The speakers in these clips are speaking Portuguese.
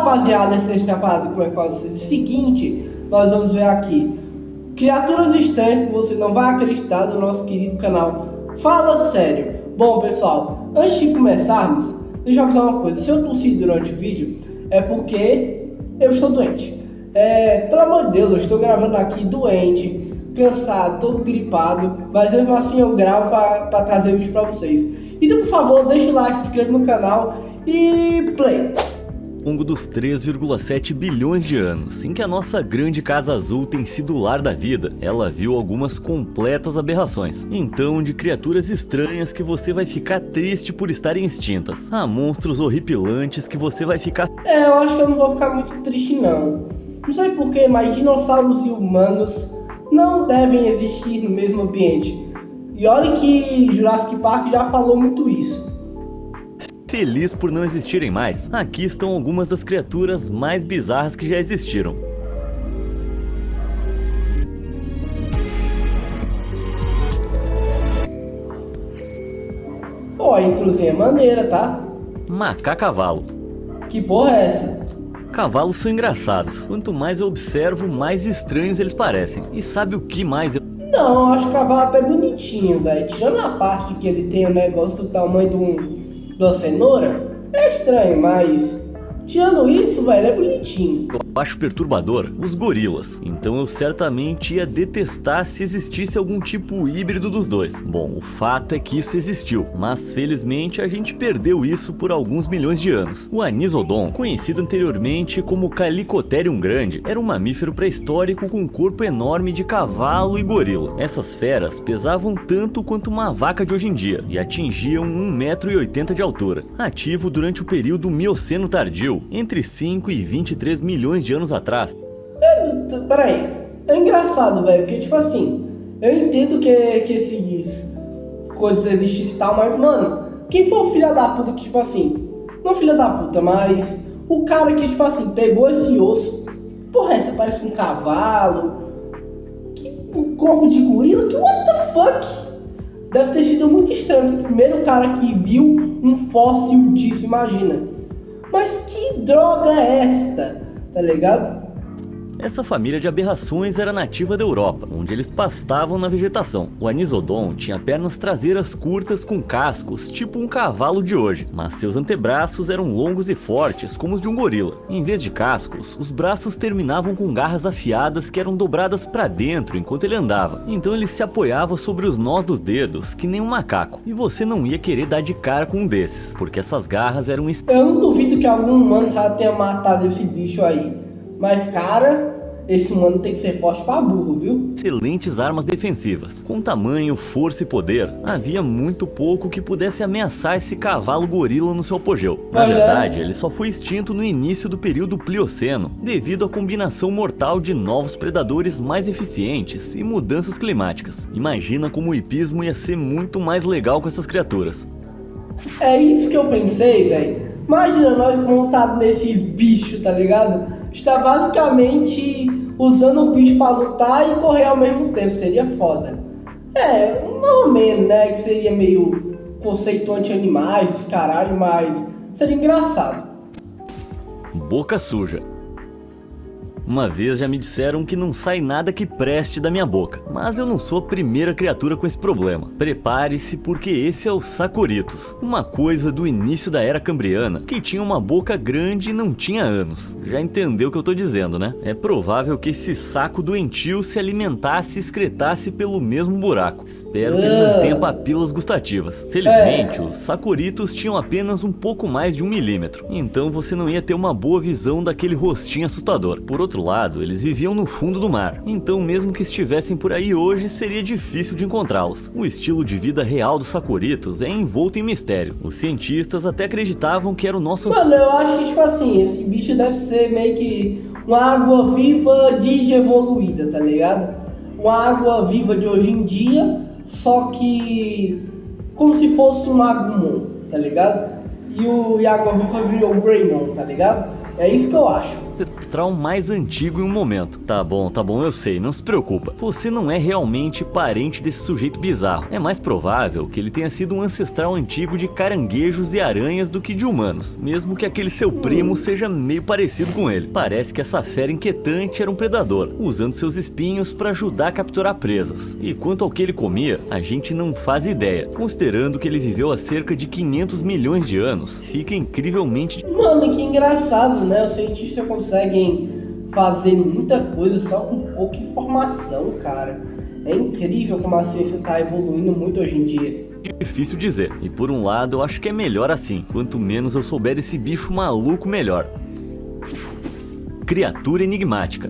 rapaziada, esse trabalho, como é que faz? Seguinte, nós vamos ver aqui criaturas estranhas que você não vai acreditar do nosso querido canal Fala Sério. Bom, pessoal, antes de começarmos, deixa eu avisar uma coisa. Se eu tossir durante o vídeo, é porque eu estou doente. Pelo amor de Deus, eu estou gravando aqui doente, cansado, todo gripado, mas mesmo assim eu gravo para trazer vídeo para vocês. Então, por favor, deixa o like, se inscreva no canal e play! Ao longo dos 3,7 bilhões de anos em que a nossa grande casa azul tem sido o lar da vida, ela viu algumas completas aberrações. Então, de criaturas estranhas que você vai ficar triste por estarem extintas, a monstros horripilantes que você vai ficar... Eu acho que eu não vou ficar muito triste não. Não sei porquê, mas dinossauros e humanos não devem existir no mesmo ambiente. E olha que Jurassic Park já falou muito isso. Feliz por não existirem mais, aqui estão algumas das criaturas mais bizarras que já existiram. Ó, a intrusinha é maneira, tá? Macacavalo. Que porra é essa? Cavalos são engraçados. Quanto mais eu observo, mais estranhos eles parecem. E sabe o que mais eu... Não, eu acho que o cavalo até bonitinho, velho. Tirando a parte de que ele tem um negócio do tamanho de uma cenoura, é estranho, mas tirando isso, velho, é bonitinho. Eu acho perturbador os gorilas, então eu certamente ia detestar se existisse algum tipo híbrido dos dois. Bom, o fato é que isso existiu, mas felizmente a gente perdeu isso por alguns milhões de anos. O Anisodon, conhecido anteriormente como Calicotherium grande, era um mamífero pré-histórico com um corpo enorme de cavalo e gorila. Essas feras pesavam tanto quanto uma vaca de hoje em dia e atingiam 1,80 m de altura, ativo durante o período Mioceno tardio, entre 5 e 23 milhões de anos atrás. Peraí, é engraçado, velho, porque tipo assim, eu entendo que esses coisas existem e tal, mas mano, quem foi o filho da puta que tipo assim, não filho da puta, mas o cara que tipo assim, pegou esse osso, porra, essa parece um cavalo, que um corpo de gorila, que what the fuck? Deve ter sido muito estranho, o primeiro cara que viu um fóssil disso, imagina. Mas que droga é esta? Tá ligado? Essa família de aberrações era nativa da Europa, onde eles pastavam na vegetação. O Anisodon tinha pernas traseiras curtas com cascos, tipo um cavalo de hoje, mas seus antebraços eram longos e fortes, como os de um gorila. Em vez de cascos, os braços terminavam com garras afiadas que eram dobradas para dentro enquanto ele andava. Então ele se apoiava sobre os nós dos dedos, que nem um macaco. E você não ia querer dar de cara com um desses, porque essas garras eram... Eu não duvido que algum humano já tenha matado esse bicho aí. Mas, cara, esse humano tem que ser forte pra burro, viu? Excelentes armas defensivas. Com tamanho, força e poder, havia muito pouco que pudesse ameaçar esse cavalo gorila no seu apogeu. Na verdade, ele só foi extinto no início do período Plioceno, devido à combinação mortal de novos predadores mais eficientes e mudanças climáticas. Imagina como o hipismo ia ser muito mais legal com essas criaturas. É isso que eu pensei, velho. Imagina nós montados nesses bichos, tá ligado? Está basicamente usando o bicho pra lutar e correr ao mesmo tempo, seria foda. Mais ou menos, né, que seria meio conceito anti-animais, os caralho, mas seria engraçado. Boca suja. Uma vez já me disseram que não sai nada que preste da minha boca, mas eu não sou a primeira criatura com esse problema. Prepare-se porque esse é o Sacoritos, uma coisa do início da Era Cambriana, que tinha uma boca grande e não tinha ânus. Já entendeu o que eu tô dizendo, né? É provável que esse saco doentio se alimentasse e excretasse pelo mesmo buraco. Espero que ele não tenha papilas gustativas. Felizmente, os Sacoritos tinham apenas um pouco mais de 1 milímetro, então você não ia ter uma boa visão daquele rostinho assustador. Por outro lado, eles viviam no fundo do mar, então mesmo que estivessem por aí hoje, seria difícil de encontrá-los. O estilo de vida real dos Sacoritos é envolto em mistério. Os cientistas até acreditavam que era o nosso... Mano, eu acho que tipo assim, esse bicho deve ser meio que uma água viva digievoluída, tá ligado? Uma água viva de hoje em dia, só que como se fosse um Agumon, tá ligado? E a água viva virou o Greymon, tá ligado? É isso que eu acho. ancestral mais antigo em um momento. Tá bom, eu sei, não se preocupa. Você não é realmente parente desse sujeito bizarro. É mais provável que ele tenha sido um ancestral antigo de caranguejos e aranhas do que de humanos, mesmo que aquele seu primo seja meio parecido com ele. Parece que essa fera inquietante era um predador, usando seus espinhos para ajudar a capturar presas. E quanto ao que ele comia, a gente não faz ideia. Considerando que ele viveu há cerca de 500 milhões de anos, fica incrivelmente... Mano, que engraçado, né? Os cientistas conseguem fazer muita coisa só com pouca informação, cara. É incrível como a ciência tá evoluindo muito hoje em dia. Difícil dizer. E por um lado, eu acho que é melhor assim. Quanto menos eu souber desse bicho maluco, melhor. Criatura enigmática.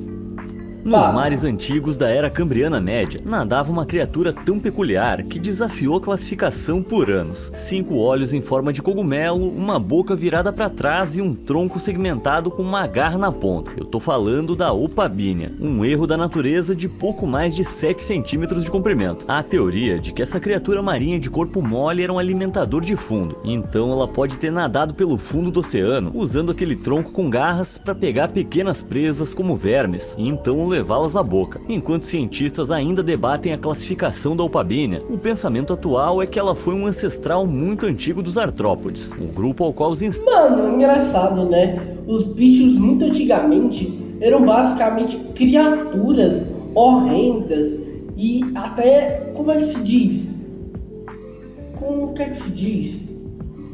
Nos mares antigos da Era Cambriana Média, nadava uma criatura tão peculiar que desafiou a classificação por anos. 5 olhos em forma de cogumelo, uma boca virada para trás e um tronco segmentado com uma garra na ponta. Eu tô falando da Opabínia, um erro da natureza de pouco mais de 7 centímetros de comprimento. Há a teoria de que essa criatura marinha de corpo mole era um alimentador de fundo, então ela pode ter nadado pelo fundo do oceano, usando aquele tronco com garras para pegar pequenas presas como vermes, e então levá-las à boca. Enquanto cientistas ainda debatem a classificação da Opabínia, o pensamento atual é que ela foi um ancestral muito antigo dos artrópodes, o grupo ao qual os Mano, engraçado, né? Os bichos muito antigamente eram basicamente criaturas horrendas e até, como é que se diz? Como é que se diz?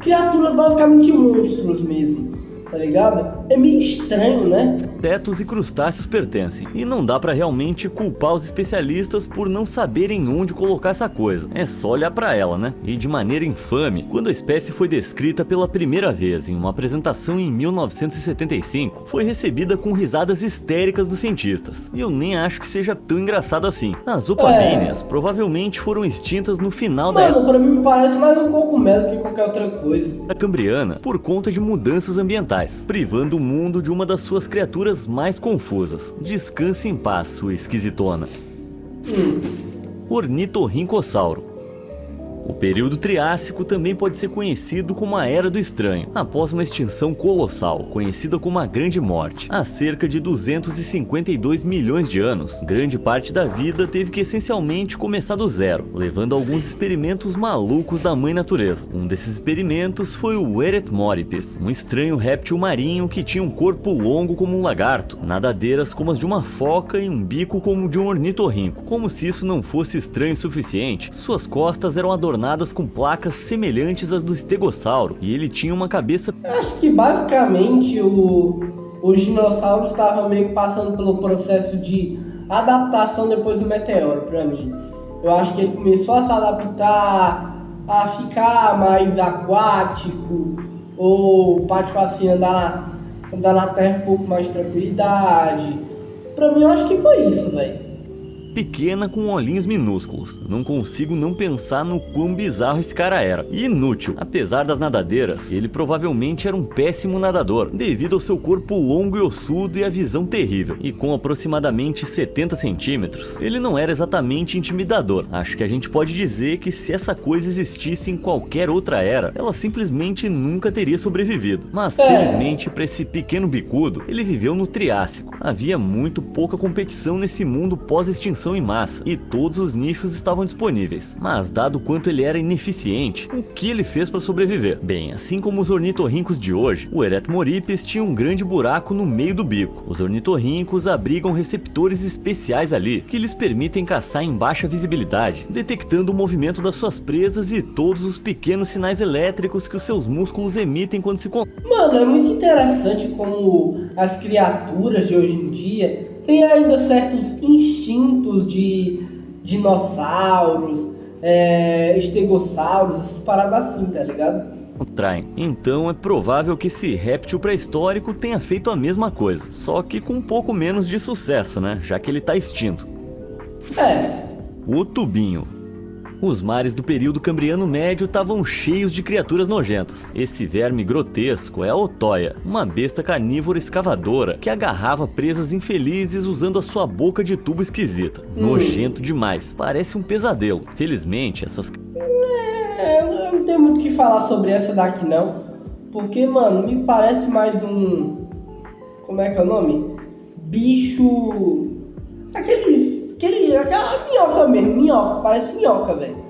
Criaturas basicamente monstros mesmo, tá ligado? É meio estranho, né? Insetos e crustáceos pertencem, e não dá pra realmente culpar os especialistas por não saberem onde colocar essa coisa. É só olhar pra ela, né? E de maneira infame, quando a espécie foi descrita pela primeira vez em uma apresentação em 1975, foi recebida com risadas histéricas dos cientistas. E eu nem acho que seja tão engraçado assim. As opabíneas provavelmente foram extintas no final da Mano, pra mim parece mais um cogumelo que qualquer outra coisa. Era Cambriana por conta de mudanças ambientais, privando o mundo de uma das suas criaturas mais confusas. Descanse em paz, sua esquisitona. Ornitorrincossauro. O período Triássico também pode ser conhecido como a Era do Estranho, após uma extinção colossal, conhecida como a Grande Morte. Há cerca de 252 milhões de anos, grande parte da vida teve que essencialmente começar do zero, levando a alguns experimentos malucos da mãe natureza. Um desses experimentos foi o Eretmoripes, um estranho réptil marinho que tinha um corpo longo como um lagarto, nadadeiras como as de uma foca e um bico como o de um ornitorrinco. Como se isso não fosse estranho o suficiente, suas costas eram adornadas com placas semelhantes às do estegossauro, e ele tinha uma cabeça... Acho que basicamente os dinossauros estavam meio que passando pelo processo de adaptação depois do meteoro, pra mim. Eu acho que ele começou a se adaptar, a ficar mais aquático, ou para tipo assim, andar na terra com um pouco mais de tranquilidade. Pra mim eu acho que foi isso, velho. Pequena com olhinhos minúsculos. Não consigo não pensar no quão bizarro esse cara era. E inútil. Apesar das nadadeiras, ele provavelmente era um péssimo nadador, devido ao seu corpo longo e ossudo e a visão terrível. E com aproximadamente 70 centímetros, ele não era exatamente intimidador. Acho que a gente pode dizer que se essa coisa existisse em qualquer outra era, ela simplesmente nunca teria sobrevivido. Mas felizmente para esse pequeno bicudo, ele viveu no Triássico. Havia muito pouca competição nesse mundo pós-extinção em massa, e todos os nichos estavam disponíveis. Mas dado o quanto ele era ineficiente, o que ele fez para sobreviver? Bem, assim como os ornitorrincos de hoje, o Eretmoripes tinha um grande buraco no meio do bico. Os ornitorrincos abrigam receptores especiais ali, que lhes permitem caçar em baixa visibilidade, detectando o movimento das suas presas e todos os pequenos sinais elétricos que os seus músculos emitem quando se... Mano, é muito interessante como as criaturas de hoje em dia tem ainda certos instintos de dinossauros, estegossauros, essas paradas assim, tá ligado? Traem. Então é provável que esse réptil pré-histórico tenha feito a mesma coisa, só que com um pouco menos de sucesso, né? Já que ele tá extinto. O tubinho. Os mares do período Cambriano Médio estavam cheios de criaturas nojentas. Esse verme grotesco é a Otoia, uma besta carnívora escavadora que agarrava presas infelizes usando a sua boca de tubo esquisita. Nojento demais, parece um pesadelo. Felizmente, essas... Eu não tenho muito o que falar sobre essa daqui não, porque, mano, me parece mais um... Como é que é o nome? bicho. Aquela minhoca mesmo, minhoca, parece minhoca, velho.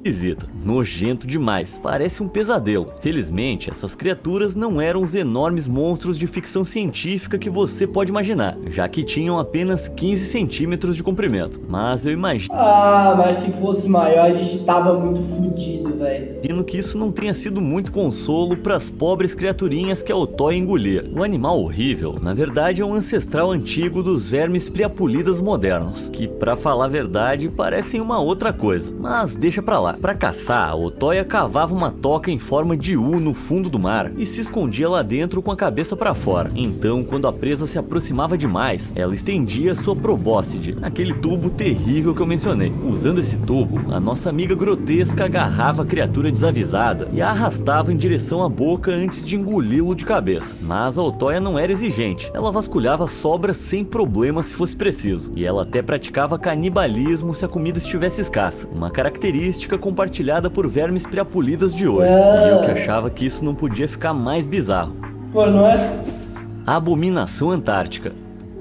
Esquisita, nojento demais, parece um pesadelo. Felizmente, essas criaturas não eram os enormes monstros de ficção científica que você pode imaginar, já que tinham apenas 15 centímetros de comprimento. Mas eu imagino Mas se fosse maior, a gente tava muito fudido, velho. que isso não tenha sido muito consolo para as pobres criaturinhas que a Otoia engolia. O animal horrível, na verdade, é um ancestral antigo dos vermes priapulidas modernos, que, pra falar a verdade, parecem uma outra coisa. Mas deixa pra lá. Para caçar, a Otoia cavava uma toca em forma de U no fundo do mar e se escondia lá dentro com a cabeça para fora. Então, quando a presa se aproximava demais, ela estendia sua probóscide, aquele tubo terrível que eu mencionei. Usando esse tubo, a nossa amiga grotesca agarrava a criatura desavisada e a arrastava em direção à boca antes de engoli-lo de cabeça. Mas a Otoia não era exigente, ela vasculhava sobras sem problema se fosse preciso, e ela até praticava canibalismo se a comida estivesse escassa, uma característica compartilhada por vermes priapulidas de hoje. E eu que achava que isso não podia ficar mais bizarro. Pô, não é? Abominação Antártica.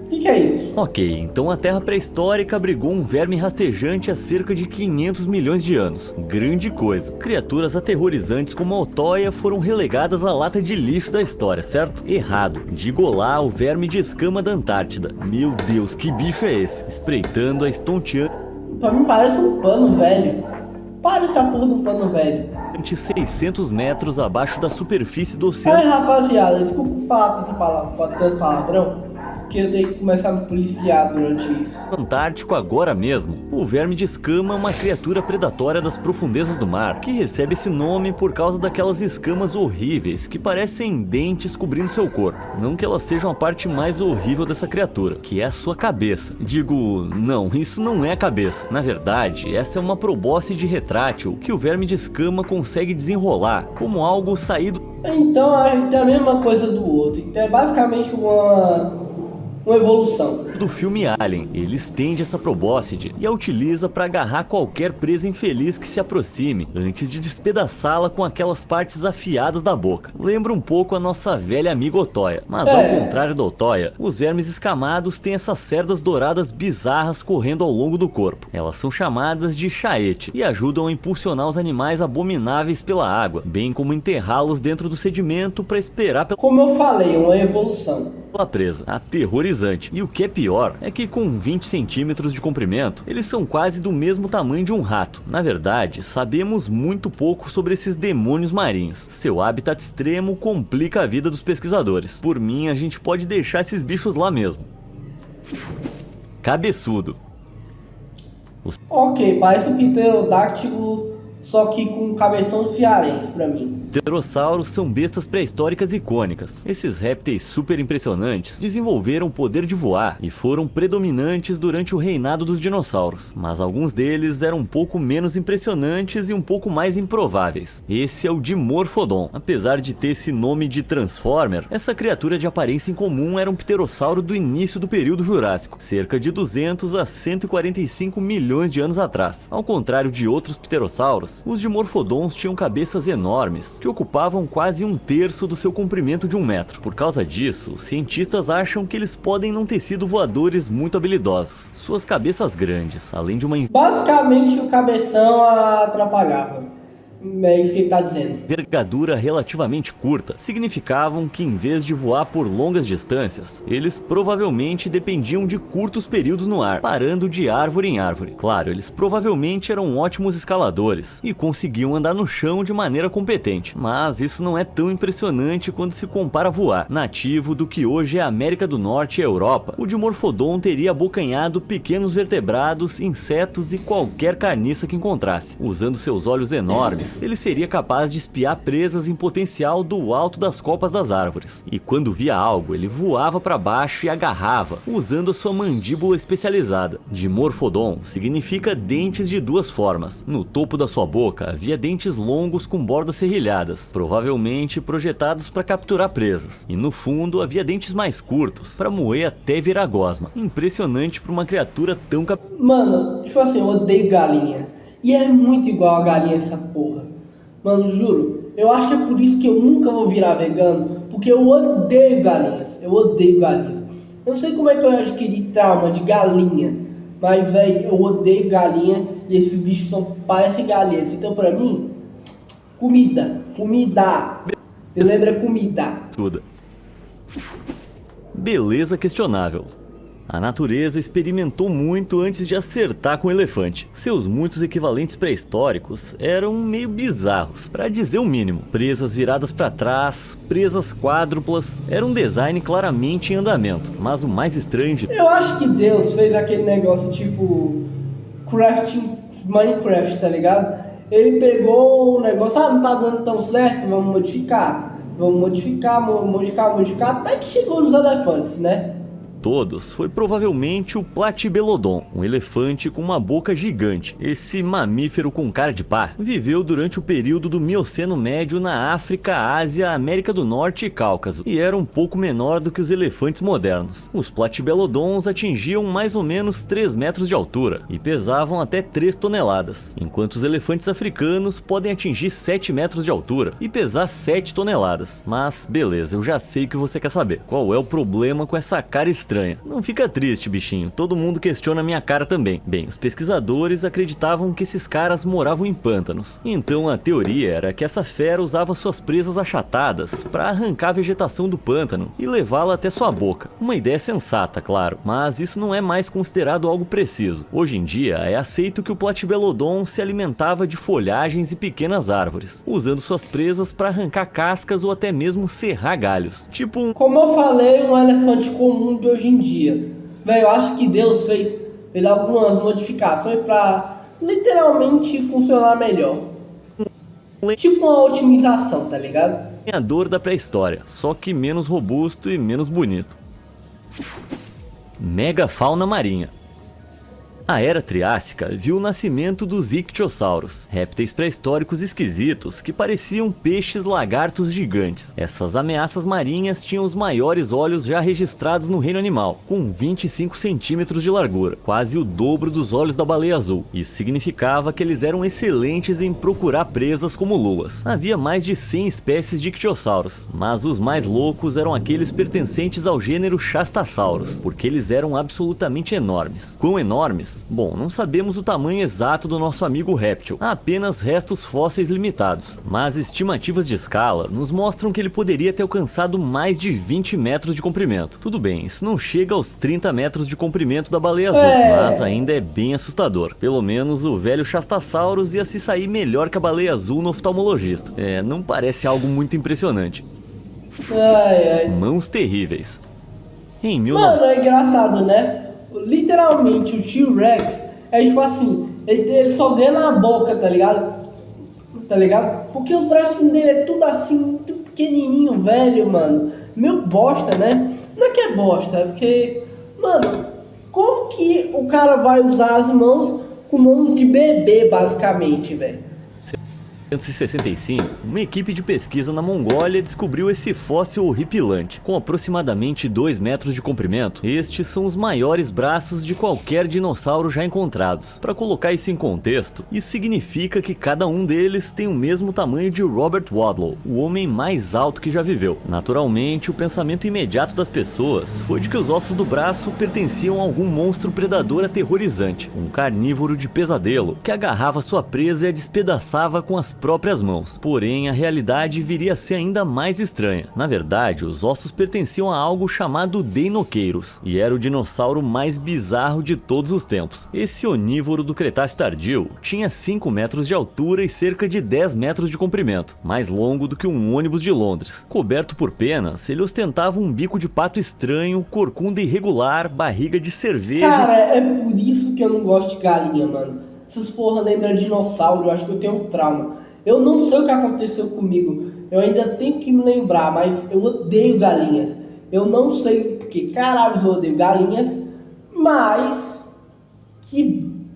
O que é isso? Ok, então a Terra pré-histórica abrigou um verme rastejante há cerca de 500 milhões de anos. Grande coisa. Criaturas aterrorizantes como a Otoia foram relegadas à lata de lixo da história, certo? Errado. Digo lá o verme de escama da Antártida. Meu Deus, que bicho é esse? Espreitando a estonteante Pra mim parece um pano velho. Parece a porra de um pano velho. 600 metros abaixo da superfície do oceano. Ai, rapaziada, desculpa falar tanto palavrão, que eu tenho que começar a me policiar durante isso. Antártico agora mesmo. O verme de escama é uma criatura predatória das profundezas do mar, que recebe esse nome por causa daquelas escamas horríveis que parecem dentes cobrindo seu corpo. Não que elas sejam a parte mais horrível dessa criatura, que é a sua cabeça. Digo, não, isso não é a cabeça. Na verdade, essa é uma probóscide retrátil que o verme de escama consegue desenrolar, como algo saído Então é a mesma coisa do outro. Então é basicamente uma evolução. do filme Alien. Ele estende essa probóscide e a utiliza para agarrar qualquer presa infeliz que se aproxime, antes de despedaçá-la com aquelas partes afiadas da boca. Lembra um pouco a nossa velha amiga Otoia, mas ao contrário da Otoia, os vermes escamados têm essas cerdas douradas bizarras correndo ao longo do corpo. Elas são chamadas de chaete e ajudam a impulsionar os animais abomináveis pela água, bem como enterrá-los dentro do sedimento para esperar Como eu falei, uma evolução. pela presa. Aterrorizante. E o que é pior é que com 20 centímetros de comprimento, eles são quase do mesmo tamanho de um rato. Na verdade, sabemos muito pouco sobre esses demônios marinhos. Seu habitat extremo complica a vida dos pesquisadores. Por mim, a gente pode deixar esses bichos lá mesmo. Cabeçudo. Ok, parece um pterodáctilo, só que com cabeção cearense pra mim. Pterossauros são bestas pré-históricas icônicas. Esses répteis super impressionantes desenvolveram o poder de voar e foram predominantes durante o reinado dos dinossauros, mas alguns deles eram um pouco menos impressionantes e um pouco mais improváveis. Esse é o Dimorphodon. Apesar de ter esse nome de Transformer, essa criatura de aparência incomum era um pterossauro do início do período Jurássico, cerca de 200 a 145 milhões de anos atrás. Ao contrário de outros pterossauros, os Dimorphodons tinham cabeças enormes, que ocupavam quase um terço do seu comprimento de 1 metro. Por causa disso, os cientistas acham que eles podem não ter sido voadores muito habilidosos. Suas cabeças grandes, além de uma Basicamente o cabeção atrapalhava. É isso que ele tá dizendo. envergadura relativamente curta, significavam que em vez de voar por longas distâncias, eles provavelmente dependiam de curtos períodos no ar, parando de árvore em árvore. Claro, eles provavelmente eram ótimos escaladores e conseguiam andar no chão de maneira competente, mas isso não é tão impressionante quando se compara a voar. Nativo do que hoje é a América do Norte e a Europa, o Dimorphodon teria abocanhado pequenos vertebrados, insetos e qualquer carniça que encontrasse. Usando seus olhos enormes, ele seria capaz de espiar presas em potencial do alto das copas das árvores. E quando via algo, ele voava para baixo e agarrava, usando a sua mandíbula especializada. Dimorphodon significa dentes de duas formas. No topo da sua boca havia dentes longos com bordas serrilhadas, provavelmente projetados para capturar presas. E no fundo havia dentes mais curtos, para moer até virar gosma. Impressionante para uma criatura tão Mano, tipo assim, eu odeio galinha. E é muito igual a galinha essa porra. Mano, juro. Eu acho que é por isso que eu nunca vou virar vegano. Porque eu odeio galinhas. Eu odeio galinhas. Eu não sei como é que eu adquiri trauma de galinha, mas, velho, eu odeio galinha e esses bichos parecem galinhas. Então, pra mim, comida, comida. Me lembra comida. Tudo. Beleza questionável. A natureza experimentou muito antes de acertar com o elefante. Seus muitos equivalentes pré-históricos eram meio bizarros, para dizer o mínimo. Presas viradas para trás, presas quádruplas, era um design claramente em andamento. Mas o mais estranho de Eu acho que Deus fez aquele negócio tipo crafting, Minecraft, tá ligado? Ele pegou o negócio, não tá dando tão certo, vamos modificar. Vamos modificar, até que chegou nos elefantes, né? todos foi provavelmente o Platybelodon, um elefante com uma boca gigante. Esse mamífero com cara de pá viveu durante o período do Mioceno Médio na África, Ásia, América do Norte e Cáucaso, e era um pouco menor do que os elefantes modernos. Os Platybelodons atingiam mais ou menos 3 metros de altura e pesavam até 3 toneladas, enquanto os elefantes africanos podem atingir 7 metros de altura e pesar 7 toneladas. Mas beleza, eu já sei o que você quer saber. Qual é o problema com essa cara estranha? Não fica triste, bichinho. Todo mundo questiona minha cara também. Bem, os pesquisadores acreditavam que esses caras moravam em pântanos. Então a teoria era que essa fera usava suas presas achatadas para arrancar a vegetação do pântano e levá-la até sua boca. Uma ideia sensata, claro, mas isso não é mais considerado algo preciso. Hoje em dia é aceito que o Platybelodon se alimentava de folhagens e pequenas árvores, usando suas presas para arrancar cascas ou até mesmo serrar galhos. Tipo um... Como eu falei, um elefante comum de hoje em dia. Velho, eu acho que Deus fez algumas modificações para literalmente funcionar melhor. Tipo uma otimização, tá ligado? lenhador da pré-história, só que menos robusto e menos bonito. Megafauna marinha. A Era Triássica viu o nascimento dos ictiossauros, répteis pré-históricos esquisitos que pareciam peixes lagartos gigantes. Essas ameaças marinhas tinham os maiores olhos já registrados no reino animal, com 25 centímetros de largura, quase o dobro dos olhos da baleia azul. Isso significava que eles eram excelentes em procurar presas como lulas. Havia mais de 100 espécies de ictiossauros, mas os mais loucos eram aqueles pertencentes ao gênero Shastasaurus, porque eles eram absolutamente enormes. Quão enormes? Bom, não sabemos o tamanho exato do nosso amigo réptil, há apenas restos fósseis limitados, mas estimativas de escala nos mostram que ele poderia ter alcançado mais de 20 metros de comprimento. Tudo bem, isso não chega aos 30 metros de comprimento da baleia azul, mas ainda é bem assustador. Pelo menos o velho Shastasaurus ia se sair melhor que a baleia azul no oftalmologista. Não parece algo muito impressionante. Mãos terríveis. Em 19... Mano, é engraçado, né? Literalmente o T-Rex é tipo assim, ele só ganha na boca, tá ligado? Tá ligado? Porque os braços dele é tudo assim, muito pequenininho, velho, mano. Meio bosta, né? Não é que é bosta, é porque, mano, como que o cara vai usar as mãos com mãos de bebê, basicamente, velho? 1965, uma equipe de pesquisa na Mongólia descobriu esse fóssil horripilante, com aproximadamente 2 metros de comprimento. Estes são os maiores braços de qualquer dinossauro já encontrados. Para colocar isso em contexto, isso significa que cada um deles tem o mesmo tamanho de Robert Wadlow, o homem mais alto que já viveu. Naturalmente, o pensamento imediato das pessoas foi de que os ossos do braço pertenciam a algum monstro predador aterrorizante, um carnívoro de pesadelo, que agarrava sua presa e a despedaçava com as próprias mãos. Porém, a realidade viria a ser ainda mais estranha. Na verdade, os ossos pertenciam a algo chamado Deinoqueiros, e era o dinossauro mais bizarro de todos os tempos. Esse onívoro do Cretáceo tardio tinha 5 metros de altura e cerca de 10 metros de comprimento, mais longo do que um ônibus de Londres. Coberto por penas, ele ostentava um bico de pato estranho, corcunda irregular, barriga de cerveja... Cara, é por isso que eu não gosto de galinha, mano. Essas porra lembram dinossauro, eu acho que eu tenho um trauma. Eu não sei o que aconteceu comigo, eu ainda tenho que me lembrar, mas eu odeio galinhas. Eu não sei porque caralho eu odeio galinhas, mas que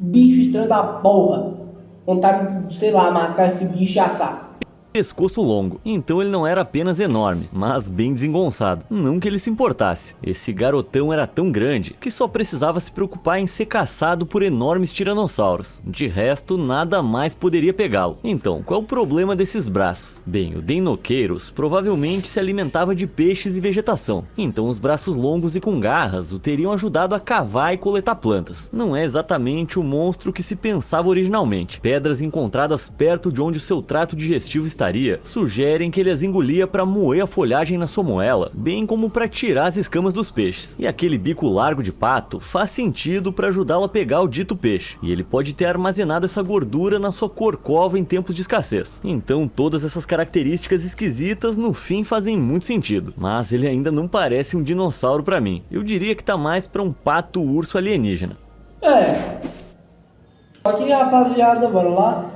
bicho estranho da porra. Vontade de, sei lá, matar esse bicho e assar. pescoço longo, então ele não era apenas enorme, mas bem desengonçado. Não que ele se importasse. Esse garotão era tão grande que só precisava se preocupar em ser caçado por enormes tiranossauros. De resto, nada mais poderia pegá-lo. Então, qual é o problema desses braços? Bem, o Deinocheirus provavelmente se alimentava de peixes e vegetação. Então, os braços longos e com garras o teriam ajudado a cavar e coletar plantas. Não é exatamente o monstro que se pensava originalmente. Pedras encontradas perto de onde o seu trato digestivo estaria sugerem que ele as engolia para moer a folhagem na sua moela, bem como para tirar as escamas dos peixes. E aquele bico largo de pato faz sentido para ajudá-lo a pegar o dito peixe, e ele pode ter armazenado essa gordura na sua corcova em tempos de escassez. Então todas essas características esquisitas no fim fazem muito sentido, mas ele ainda não parece um dinossauro para mim. Eu diria que tá mais para um pato-urso alienígena. Aqui, rapaziada, bora lá.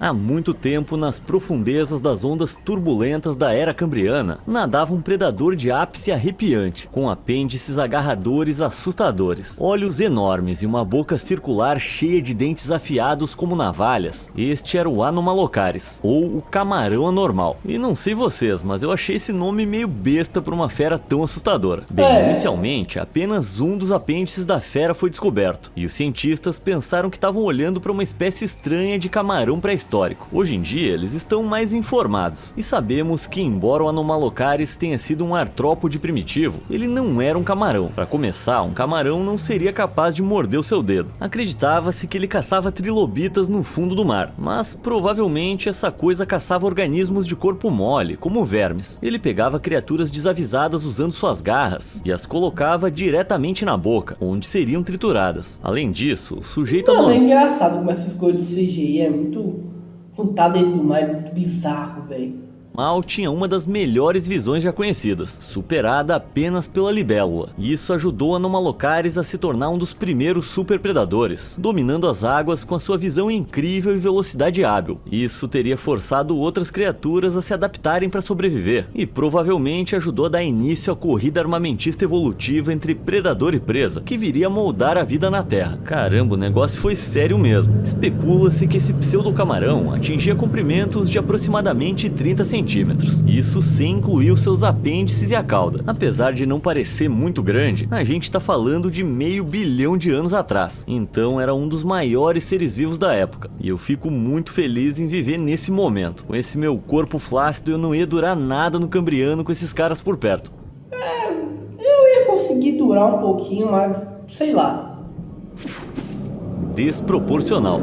Há muito tempo, nas profundezas das ondas turbulentas da Era Cambriana, nadava um predador de ápice arrepiante, com apêndices agarradores assustadores, olhos enormes e uma boca circular cheia de dentes afiados como navalhas. Este era o Anomalocaris, ou o camarão anormal. E não sei vocês, mas eu achei esse nome meio besta para uma fera tão assustadora. Bem, inicialmente, apenas um dos apêndices da fera foi descoberto, e os cientistas pensaram que estavam olhando para uma espécie estranha de camarão pré-histórico. Hoje em dia, eles estão mais informados e sabemos que, embora o Anomalocaris tenha sido um artrópode primitivo, ele não era um camarão. Para começar, um camarão não seria capaz de morder o seu dedo. Acreditava-se que ele caçava trilobitas no fundo do mar, mas provavelmente essa coisa caçava organismos de corpo mole, como vermes. Ele pegava criaturas desavisadas usando suas garras e as colocava diretamente na boca, onde seriam trituradas. Além disso, o sujeito é engraçado como essas coisas de CGI é muito... Tá dentro do mar, é muito bizarro, velho. Mal tinha uma das melhores visões já conhecidas, superada apenas pela libélula. E isso ajudou Anomalocaris a se tornar um dos primeiros super predadores, dominando as águas com a sua visão incrível e velocidade hábil. Isso teria forçado outras criaturas a se adaptarem para sobreviver, e provavelmente ajudou a dar início à corrida armamentista evolutiva entre predador e presa, que viria a moldar a vida na Terra. Caramba, o negócio foi sério mesmo. Especula-se que esse pseudo-camarão atingia comprimentos de aproximadamente 30 centímetros. Isso sem incluir os seus apêndices e a cauda. Apesar de não parecer muito grande, a gente tá falando de 500 milhões de anos atrás. Então era um dos maiores seres vivos da época. E eu fico muito feliz em viver nesse momento. Com esse meu corpo flácido, eu não ia durar nada no Cambriano com esses caras por perto. Eu ia conseguir durar um pouquinho, mas sei lá. Desproporcional.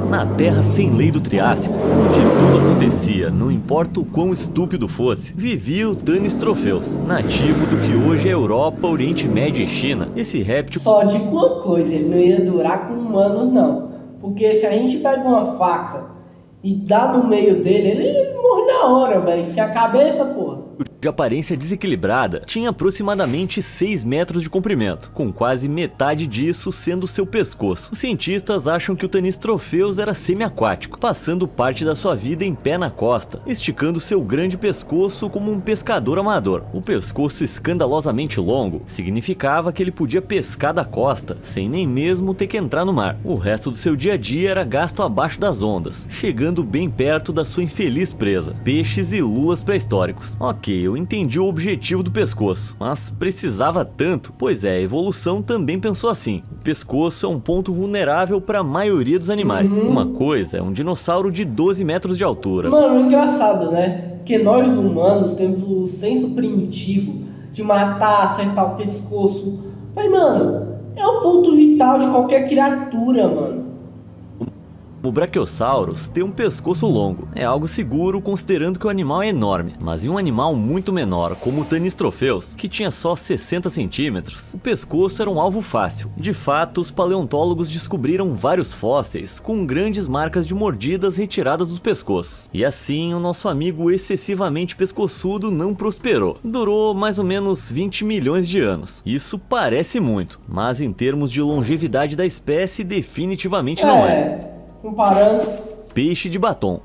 Na Terra sem lei do Triássico, onde tudo acontecia, não importa o quão estúpido fosse, vivia o Tanystropheus, nativo do que hoje é Europa, Oriente Médio e China. Esse réptil... Só digo uma coisa, ele não ia durar com humanos não, porque se a gente pega uma faca e dá no meio dele, ele morre na hora, velho, se a cabeça, porra. De aparência desequilibrada, tinha aproximadamente 6 metros de comprimento, com quase metade disso sendo seu pescoço. Os cientistas acham que o Tanystropheus era semi-aquático, passando parte da sua vida em pé na costa, esticando seu grande pescoço como um pescador amador. O pescoço escandalosamente longo significava que ele podia pescar da costa, sem nem mesmo ter que entrar no mar. O resto do seu dia a dia era gasto abaixo das ondas, chegando bem perto da sua infeliz presa, peixes e lulas pré-históricos. Ok, eu entendi o objetivo do pescoço, mas precisava tanto? Pois é, a evolução também pensou assim. O pescoço é um ponto vulnerável para a maioria dos animais. Uma coisa é um dinossauro de 12 metros de altura. Mano, é engraçado, né? Porque nós humanos temos o senso primitivo de matar, acertar o pescoço. Mas, mano, é o ponto vital de qualquer criatura, mano. O Brachiosaurus tem um pescoço longo. É algo seguro considerando que o animal é enorme, mas em um animal muito menor, como o Tanystropheus, que tinha só 60 centímetros, o pescoço era um alvo fácil. De fato, os paleontólogos descobriram vários fósseis com grandes marcas de mordidas retiradas dos pescoços. E assim, o nosso amigo excessivamente pescoçudo não prosperou. Durou mais ou menos 20 milhões de anos. Isso parece muito, mas em termos de longevidade da espécie, definitivamente não é. Comparando. Peixe de batom.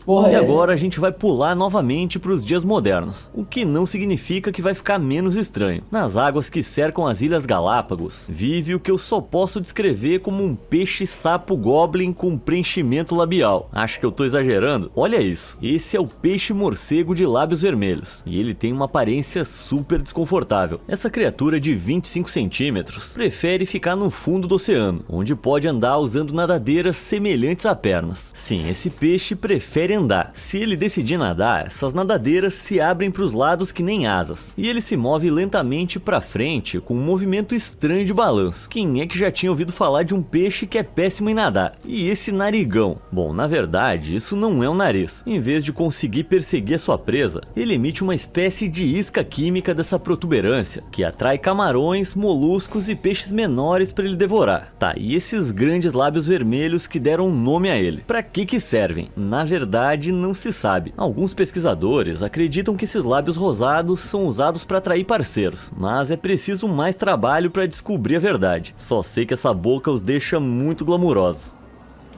Porra, E essa. agora a gente vai pular novamente para os dias modernos, o que não significa que vai ficar menos estranho. Nas águas que cercam as Ilhas Galápagos, vive o que eu só posso descrever como um peixe-sapo goblin com preenchimento labial. Acho que eu tô exagerando? Olha isso, esse é o peixe-morcego de lábios vermelhos, e ele tem uma aparência super desconfortável. Essa criatura de 25 centímetros prefere ficar no fundo do oceano, onde pode andar usando nadadeiras semelhantes a pernas. Sim, esse peixe prefere andar. Se ele decidir nadar, essas nadadeiras se abrem para os lados que nem asas, e ele se move lentamente para frente com um movimento estranho de balanço. Quem é que já tinha ouvido falar de um peixe que é péssimo em nadar? E esse narigão? Bom, na verdade, isso não é um nariz. Em vez de conseguir perseguir a sua presa, ele emite uma espécie de isca química dessa protuberância, que atrai camarões, moluscos e peixes menores para ele devorar. Tá, e esses grandes lábios vermelhos que deram nome a ele? Para que servem? Na verdade, não se sabe. Alguns pesquisadores acreditam que esses lábios rosados são usados para atrair parceiros, mas é preciso mais trabalho para descobrir a verdade. Só sei que essa boca os deixa muito glamurosos.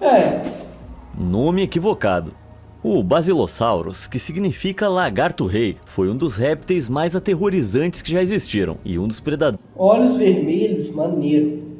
É. Nome equivocado. O Basilosaurus, que significa lagarto-rei, foi um dos répteis mais aterrorizantes que já existiram e um dos predadores Olhos vermelhos, maneiro.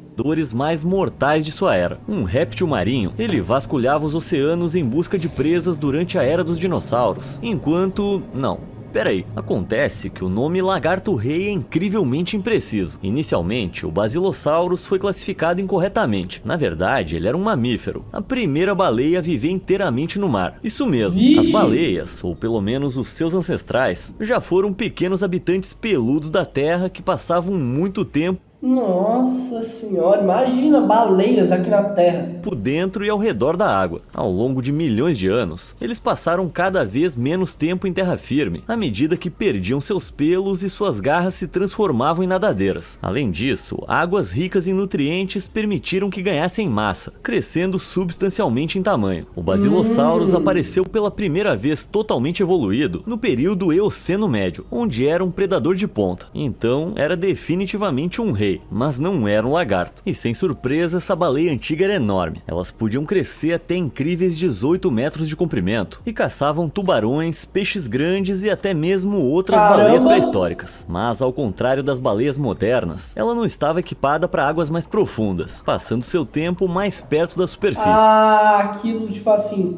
mais mortais de sua era. Um réptil marinho, ele vasculhava os oceanos em busca de presas durante a era dos dinossauros, enquanto... não. Peraí, acontece que o nome lagarto-rei é incrivelmente impreciso. Inicialmente, o Basilosaurus foi classificado incorretamente. Na verdade, ele era um mamífero, a primeira baleia a viver inteiramente no mar. Isso mesmo, Vixe. as baleias, ou pelo menos os seus ancestrais, já foram pequenos habitantes peludos da Terra que passavam muito tempo Nossa senhora, imagina baleias aqui na Terra. por dentro e ao redor da água. Ao longo de milhões de anos, eles passaram cada vez menos tempo em terra firme, à medida que perdiam seus pelos e suas garras se transformavam em nadadeiras. Além disso, águas ricas em nutrientes permitiram que ganhassem massa, crescendo substancialmente em tamanho. O Basilosaurus apareceu pela primeira vez totalmente evoluído no período Eoceno Médio, onde era um predador de ponta. Então, era definitivamente um rei, mas não era um lagarto. E sem surpresa, essa baleia antiga era enorme. Elas podiam crescer até incríveis 18 metros de comprimento e caçavam tubarões, peixes grandes e até mesmo outras Caramba! baleias pré-históricas. Mas ao contrário das baleias modernas, ela não estava equipada para águas mais profundas, passando seu tempo mais perto da superfície. Aquilo, tipo assim,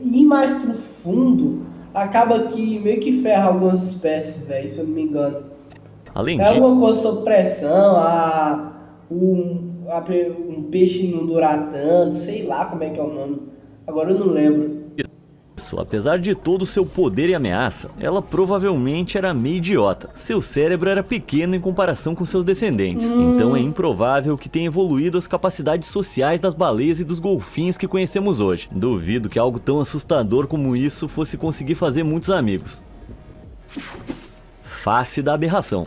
ir mais pro fundo acaba que meio que ferra algumas espécies, velho, se eu não me engano. Além É disso, alguma coisa sob pressão, um peixe não durar tanto, sei lá como é que é o nome. Agora eu não lembro. apesar de todo o seu poder e ameaça, ela provavelmente era meio idiota. Seu cérebro era pequeno em comparação com seus descendentes, então é improvável que tenha evoluído as capacidades sociais das baleias e dos golfinhos que conhecemos hoje. Duvido que algo tão assustador como isso fosse conseguir fazer muitos amigos. Face da aberração.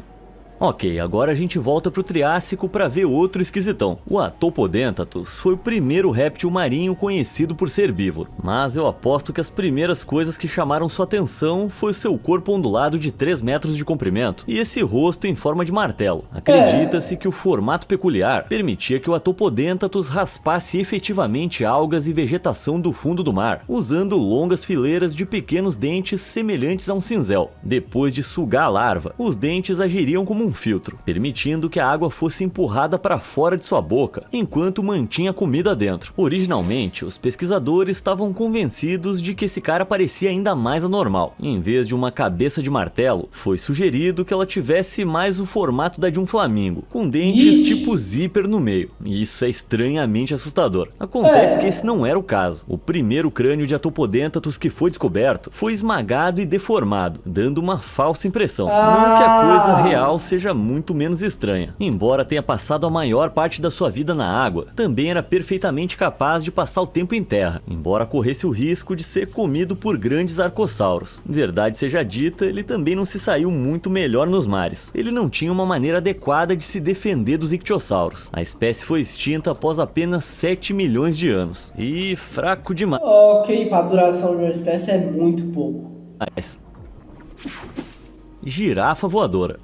Ok, agora a gente volta pro Triássico para ver outro esquisitão. O Atopodentatus foi o primeiro réptil marinho conhecido por ser herbívoro, mas eu aposto que as primeiras coisas que chamaram sua atenção foi o seu corpo ondulado de 3 metros de comprimento e esse rosto em forma de martelo. Acredita-se que o formato peculiar permitia que o Atopodentatus raspasse efetivamente algas e vegetação do fundo do mar, usando longas fileiras de pequenos dentes semelhantes a um cinzel. Depois de sugar a larva, os dentes agiriam como um filtro, permitindo que a água fosse empurrada para fora de sua boca, enquanto mantinha comida dentro. Originalmente, os pesquisadores estavam convencidos de que esse cara parecia ainda mais anormal. Em vez de uma cabeça de martelo, foi sugerido que ela tivesse mais o formato da de um flamingo, com dentes tipo zíper no meio. E isso é estranhamente assustador. Acontece que esse não era o caso. O primeiro crânio de Atopodentatus que foi descoberto foi esmagado e deformado, dando uma falsa impressão. Não que a coisa real seja muito menos estranha. Embora tenha passado a maior parte da sua vida na água, também era perfeitamente capaz de passar o tempo em terra, embora corresse o risco de ser comido por grandes arcossauros. Verdade seja dita, ele também não se saiu muito melhor nos mares. Ele não tinha uma maneira adequada de se defender dos ictiossauros. A espécie foi extinta após apenas 7 milhões de anos. E fraco demais. Ok, para a duração de uma espécie é muito pouco. Girafa voadora.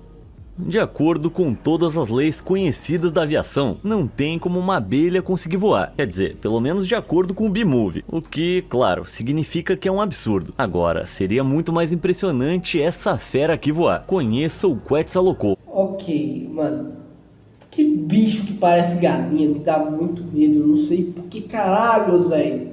De acordo com todas as leis conhecidas da aviação, não tem como uma abelha conseguir voar. Quer dizer, pelo menos de acordo com o B-Movie. O que, claro, significa que é um absurdo. Agora, seria muito mais impressionante essa fera aqui voar. Conheça o Quetzalcoatl. Ok, mano. Que bicho que parece galinha, me dá muito medo. Eu não sei por que caralhos, velho.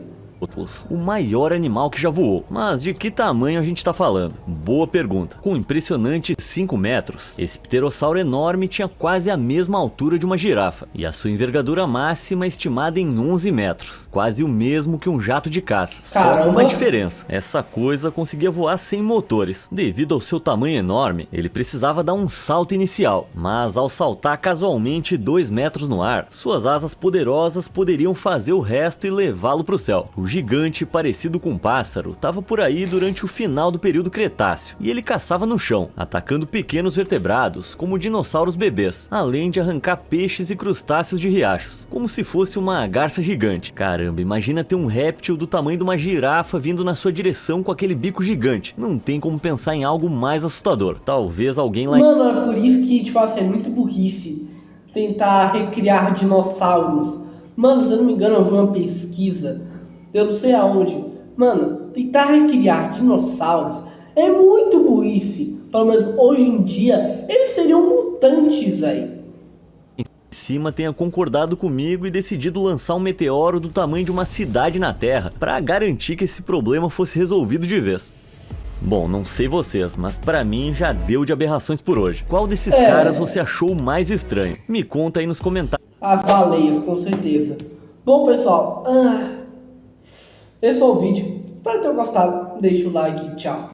O maior animal que já voou. Mas de que tamanho a gente tá falando? Boa pergunta. Com impressionantes 5 metros, esse pterossauro enorme tinha quase a mesma altura de uma girafa, e a sua envergadura máxima é estimada em 11 metros, quase o mesmo que um jato de caça. Só com uma diferença: essa coisa conseguia voar sem motores. Devido ao seu tamanho enorme, ele precisava dar um salto inicial, mas ao saltar casualmente 2 metros no ar, suas asas poderosas poderiam fazer o resto e levá-lo para o céu. O gigante, parecido com um pássaro, estava por aí durante o final do período Cretáceo, e ele caçava no chão, atacando pequenos vertebrados, como dinossauros bebês, além de arrancar peixes e crustáceos de riachos, como se fosse uma garça gigante. Caramba, imagina ter um réptil do tamanho de uma girafa vindo na sua direção com aquele bico gigante. Não tem como pensar em algo mais assustador. Talvez alguém lá... Mano, é por isso que, tipo assim, é muito burrice tentar recriar dinossauros. Mano, se eu não me engano, eu vi uma pesquisa, eu não sei aonde. Mano, tentar recriar dinossauros é muito burrice. Pelo menos hoje em dia, eles seriam mutantes, velho. Em cima tenha concordado comigo e decidido lançar um meteoro do tamanho de uma cidade na Terra para garantir que esse problema fosse resolvido de vez. Bom, não sei vocês, mas pra mim já deu de aberrações por hoje. Qual desses caras você achou mais estranho? Me conta aí nos comentários. As baleias, com certeza. Bom, pessoal, esse foi o vídeo. Espero que tenham gostado. Deixa o like e tchau.